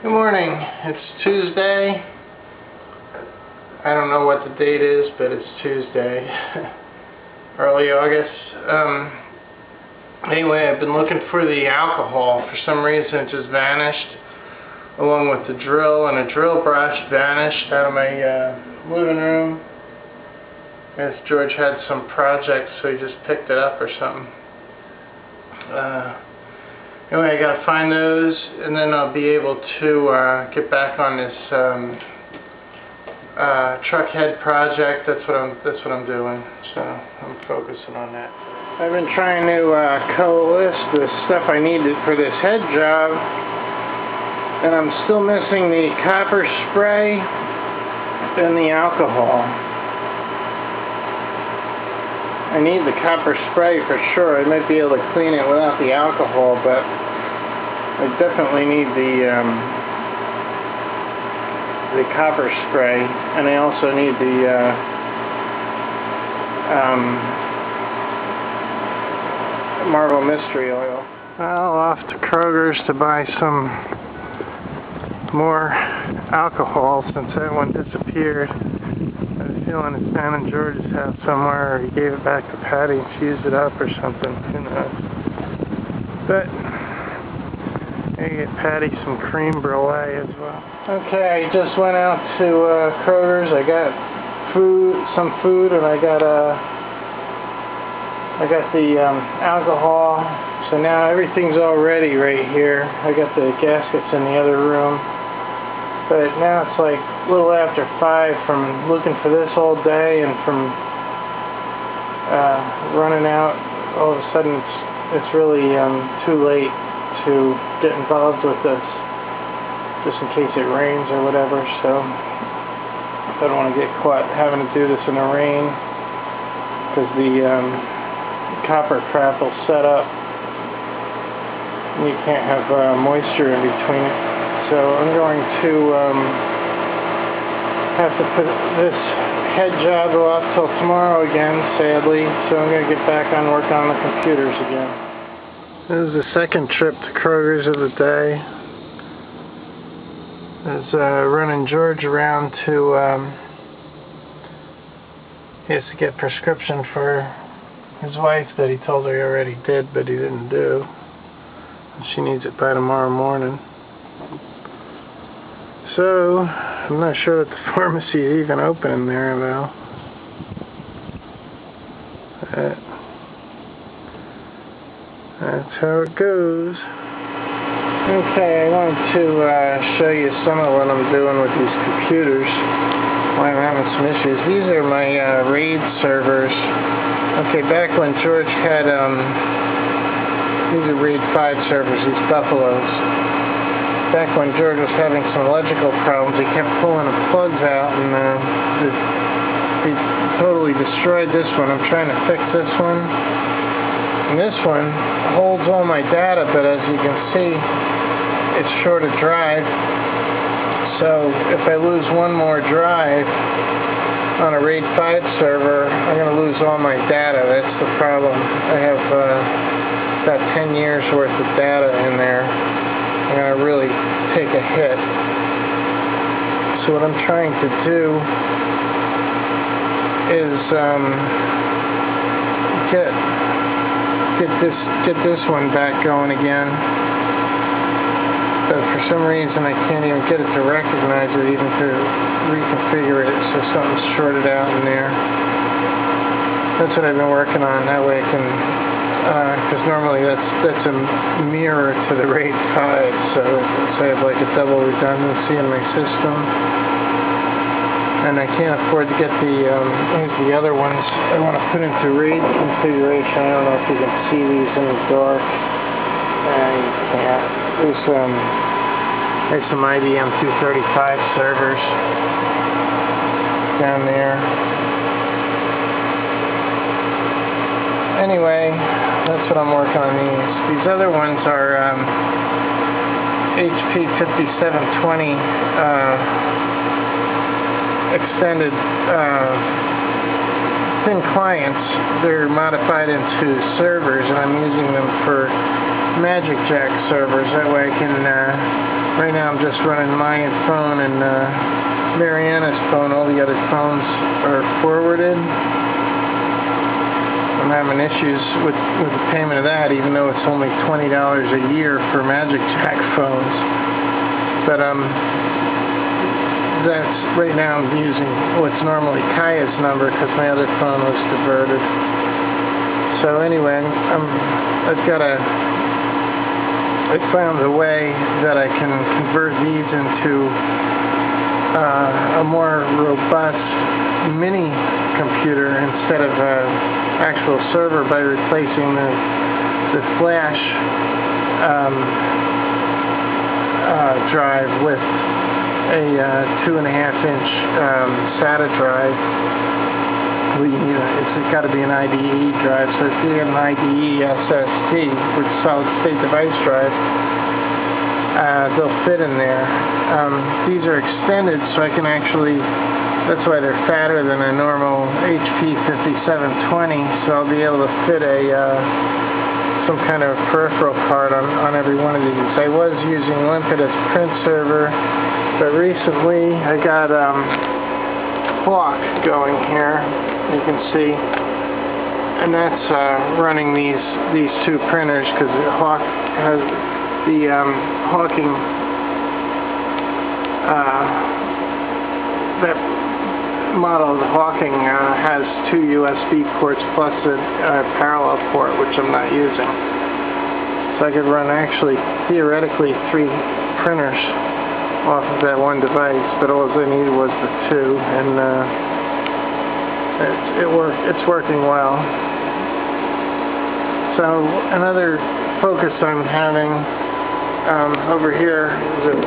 Good morning. It's Tuesday. I don't know what the date is, but it's Tuesday. Early August. Anyway, I've been looking for the alcohol. For some reason it just vanished, along with the drill, and a drill brush vanished out of my living room. I guess George had some project, so he just picked it up or something. Anyway, I gotta find those, and then I'll be able to get back on this truck head project. That's what I'm doing. So I'm focusing on that. I've been trying to coalesce the stuff I needed for this head job, and I'm still missing the copper spray and the alcohol. I need the copper spray for sure. I might be able to clean it without the alcohol, but I definitely need the copper spray, and I also need the Marble Mystery Oil. Well, off to Kroger's to buy some more alcohol since that one disappeared. I have a feeling it's down in George's house somewhere, or he gave it back to Patty and she used it up or something. Who knows? But I get Patty some creme brulee as well. Okay, I just went out to Kroger's. I got some food, and I got the alcohol. So now everything's all ready right here. I got the gaskets in the other room. But now it's like a little after 5 from looking for this all day, and from running out. All of a sudden it's really too late to get involved with this, just in case it rains or whatever. So I don't want to get caught having to do this in the rain, because the copper crap will set up and you can't have moisture in between it. So I'm going to have to put this head job off till tomorrow again, sadly. So I'm going to get back on work on the computers again. This is the second trip to Kroger's of the day. Is running George around to, he has to get prescription for his wife that he told her he already did, but he didn't do. She needs it by tomorrow morning. So, I'm not sure that the pharmacy is even open in there, though. That's how it goes. Okay, I wanted to show you some of what I'm doing with these computers. Why I'm having some issues. These are my RAID servers. Okay, back when George had, these are RAID 5 servers, these Buffaloes. Back when George was having some electrical problems, he kept pulling the plugs out, and he totally destroyed this one. I'm trying to fix this one. And this one holds all my data, but as you can see, it's short of drive. So if I lose one more drive on a RAID 5 server, I'm going to lose all my data. That's the problem. I have about 10 years worth of data in there. I'm going to really take a hit. So what I'm trying to do is get this one back going again. But for some reason I can't even get it to recognize it, even to reconfigure it, so something's shorted out in there. That's what I've been working on. That way I can, because normally that's a mirror to the RAID 5, so I have like a double redundancy in my system. And I can't afford to get here's the other ones I want to put into RAID configuration. I don't know if you can see these in the dark. You can't. There's some IBM 235 servers down there. Anyway, that's what I'm working on these. These other ones are HP 5720 extended thin clients. They're modified into servers, and I'm using them for Magic Jack servers. That way I can Right now I'm just running my phone and Mariana's phone. All the other phones are forwarded. I'm having issues with the payment of that, even though it's only $20 a year for Magic Jack phones. But that's right now I'm using what's normally Kaiia's number because my other phone was diverted. So anyway, I found a way that I can convert these into a more robust mini computer instead of an actual server by replacing the flash drive with a 2.5-inch SATA drive. It's got to be an IDE drive, so if you have an IDE SSD, which is solid state device drive, they'll fit in there. These are extended, so I can actually, that's why they're fatter than a normal HP 5720, so I'll be able to fit some kind of peripheral card on every one of these. I was using Limpet as print server, but recently I got Hawk going here, you can see, and that's running these two printers because Hawk has the Hawking that model of the Hawking has two USB ports plus a parallel port, which I'm not using. So I could run actually theoretically 3 printers off of that one device, but all I needed was the 2, and it's working well. So another focus I'm having over here is a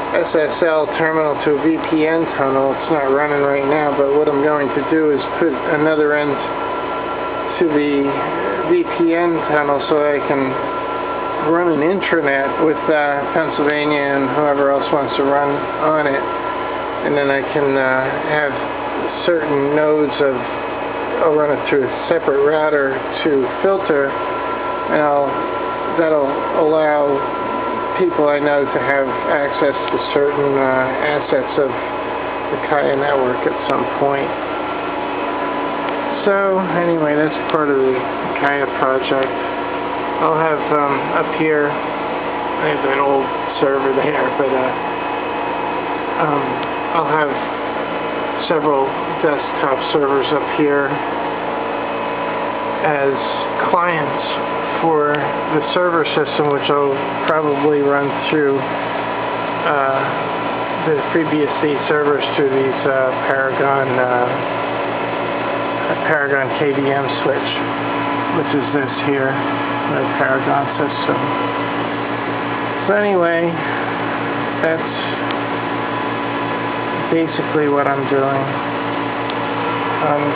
SSL terminal to a VPN tunnel. It's not running right now, but what I'm going to do is put another end to the VPN tunnel so I can run an intranet with Pennsylvania and whoever else wants to run on it, and then I can have certain nodes I'll run it through a separate router to filter, and that'll allow people I know to have access to certain assets of the Kaiia network at some point. So anyway, that's part of the Kaiia project. I'll have up here, I have an old server there, but I'll have several desktop servers up here as clients for the server system, which I'll probably run through the FreeBSD servers through these Paragon KVM switch, which is this here, the Paragon system. So anyway, that's basically what I'm doing.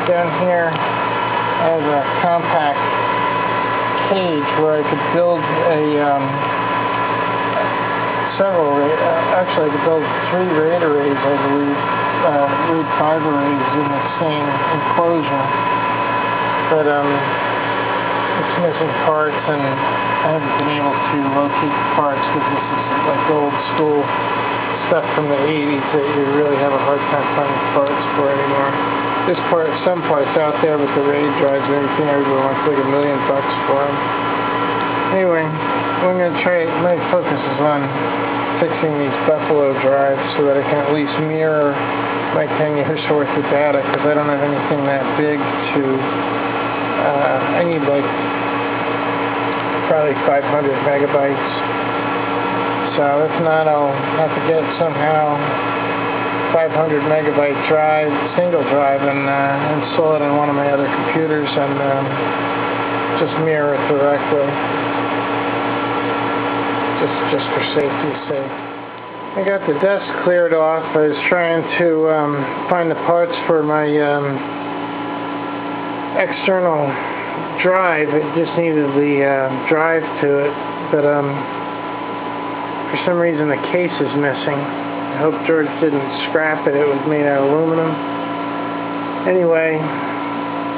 Down here I have a compact cage where I could build actually I could build 3 RAID arrays, I believe, RAID 5 arrays in the same enclosure, but it's missing parts and I haven't been able to locate the parts because this is like old school stuff from the 80s that you really have a hard time finding parts for anymore. There's some parts out there with the RAID drives and everything. Everyone wants like $1 million for them. Anyway, what I'm going to try, my focus is on fixing these Buffalo drives so that I can at least mirror my 10 years worth of data, because I don't have anything that big to, I need like probably 500 megabytes. So if not, I'll have to get somehow 500 megabyte drive, single drive, and install it on one of my other computers and just mirror it directly, just for safety's sake. I got the desk cleared off. I was trying to find the parts for my external drive. It just needed the drive to it, but for some reason the case is missing. I hope George didn't scrap it. It was made out of aluminum. Anyway,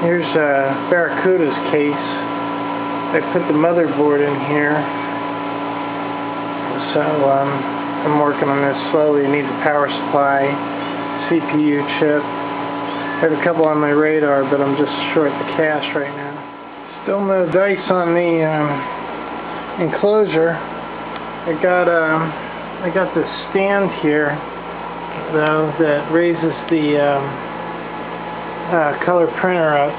here's Barracuda's case. I put the motherboard in here. So I'm working on this slowly. I need the power supply, CPU chip. I have a couple on my radar, but I'm just short the cash right now. Still no dice on the enclosure. I got this stand here, though, that raises the color printer up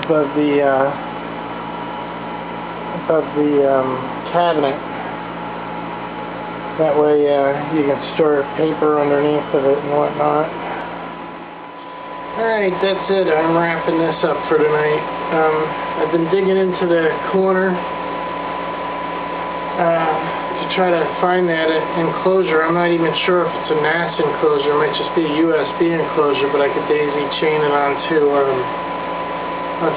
above the cabinet. That way you can store paper underneath of it and whatnot. Alright, that's it. I'm wrapping this up for tonight. I've been digging into the corner to try to find that enclosure. I'm not even sure if it's a NAS enclosure. It might just be a USB enclosure, but I could daisy chain it onto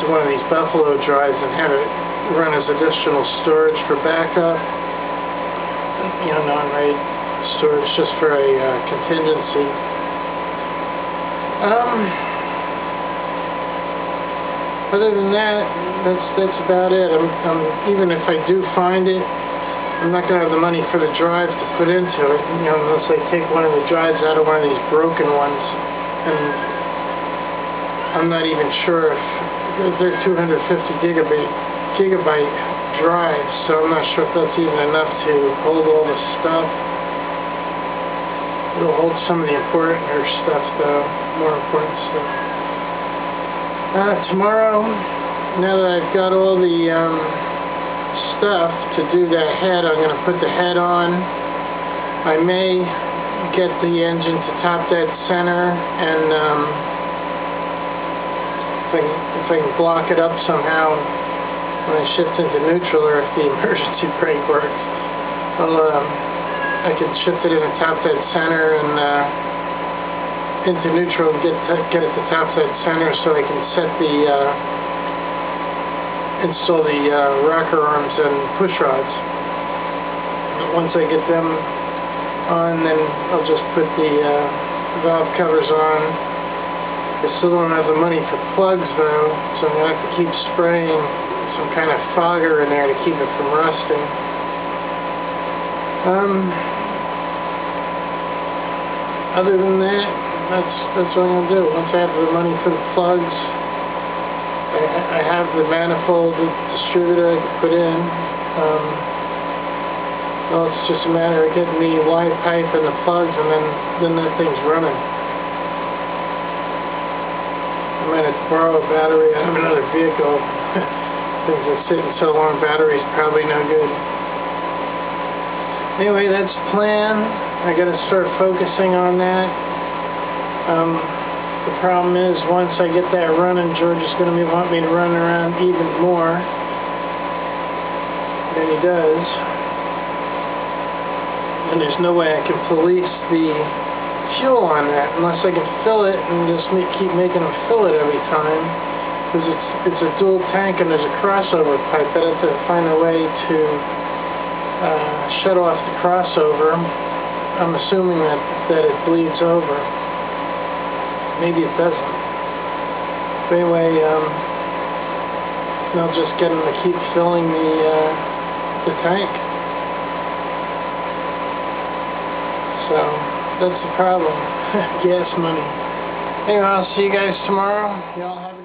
one of these Buffalo drives and have it run as additional storage for backup. You know, non-RAID storage just for a contingency. Other than that, that's about it. Even if I do find it, I'm not going to have the money for the drive to put into it, you know, unless I take one of the drives out of one of these broken ones. And I'm not even sure if they're 250 gigabyte drives, so I'm not sure if that's even enough to hold all the stuff. It'll hold some of the important stuff, though, more important stuff. Tomorrow, now that I've got all the stuff to do that head, I'm going to put the head on. I may get the engine to top dead center, and if I can block it up somehow when I shift into neutral, or if the emergency brake works, I can shift it into top dead center and into neutral and get it to top dead center, so I can set the install the rocker arms and push rods. Once I get them on, then I'll just put the valve covers on. I still don't have the money for plugs, though, so I'm going to have to keep spraying some kind of fogger in there to keep it from rusting. Other than that, that's what I'm going to do. Once I have the money for the plugs, I have the manifold distributor I can put in. Well, it's just a matter of getting the wide pipe and the plugs, and then that thing's running. I might have to borrow a battery out of another vehicle. Things are sitting so long, battery's probably no good. Anyway, that's the plan. I got to start focusing on that. The problem is, once I get that running, George is going to want me to run around even more than he does. And there's no way I can police the fuel on that unless I can fill it and just keep making him fill it every time. Because it's a dual tank and there's a crossover pipe. I have to find a way to shut off the crossover. I'm assuming that it bleeds over. Maybe it doesn't. But anyway, I'll just get him to keep filling the tank. So that's the problem. Gas money. Anyway, I'll see you guys tomorrow. Y'all have